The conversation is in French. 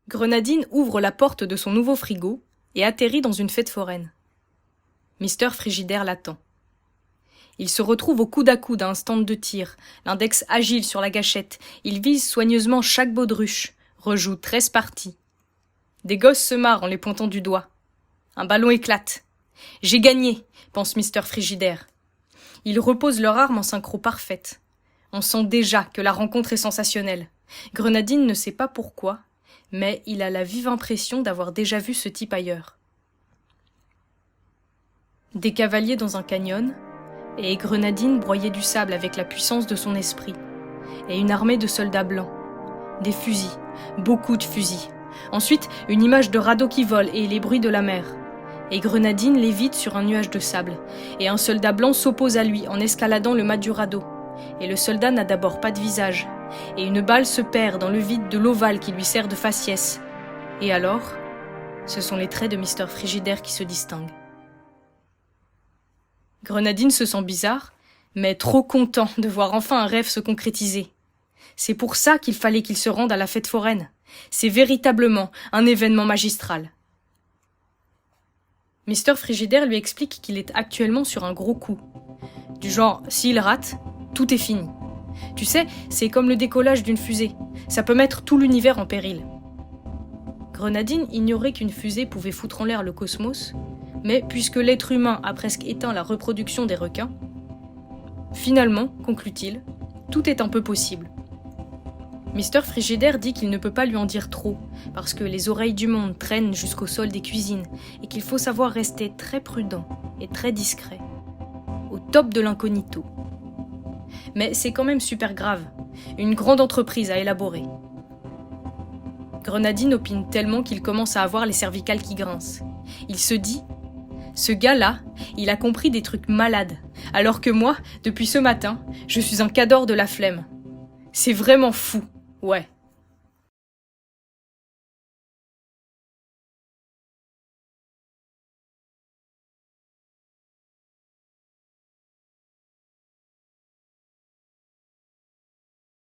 Grenadine ouvre la porte de son nouveau frigo et atterrit dans une fête foraine. Mister Frigidaire l'attend. Il se retrouve au coude à coude à un stand de tir, l'index agile sur la gâchette. Il vise soigneusement chaque baudruche, rejoue 13 parties. Des gosses se marrent en les pointant du doigt. Un ballon éclate. « J'ai gagné !» pense Mister Frigidaire. Ils reposent leur arme en synchro parfaite. On sent déjà que la rencontre est sensationnelle. Grenadine ne sait pas pourquoi, mais il a la vive impression d'avoir déjà vu ce type ailleurs. Des cavaliers dans un canyon, et Grenadine broyait du sable avec la puissance de son esprit, et une armée de soldats blancs. Des fusils, beaucoup de fusils. Ensuite, une image de radeau qui vole et les bruits de la mer. Et Grenadine lévite sur un nuage de sable, et un soldat blanc s'oppose à lui en escaladant le mât du radeau. Et le soldat n'a d'abord pas de visage, et une balle se perd dans le vide de l'ovale qui lui sert de faciès. Et alors, ce sont les traits de Mister Frigidaire qui se distinguent. Grenadine se sent bizarre, mais trop content de voir enfin un rêve se concrétiser. C'est pour ça qu'il fallait qu'il se rende à la fête foraine. C'est véritablement un événement magistral. Mister Frigidaire lui explique qu'il est actuellement sur un gros coup. Du genre, s'il rate, tout est fini. Tu sais, c'est comme le décollage d'une fusée. Ça peut mettre tout l'univers en péril. Grenadine ignorait qu'une fusée pouvait foutre en l'air le cosmos, mais puisque l'être humain a presque éteint la reproduction des requins, finalement, conclut-il, tout est un peu possible. Mister Frigidaire dit qu'il ne peut pas lui en dire trop, parce que les oreilles du monde traînent jusqu'au sol des cuisines, et qu'il faut savoir rester très prudent et très discret, au top de l'incognito. Mais c'est quand même super grave, une grande entreprise à élaborer. Grenadine opine tellement qu'il commence à avoir les cervicales qui grincent. Il se dit, ce gars-là, il a compris des trucs malades, alors que moi, depuis ce matin, je suis un cador de la flemme. C'est vraiment fou, ouais.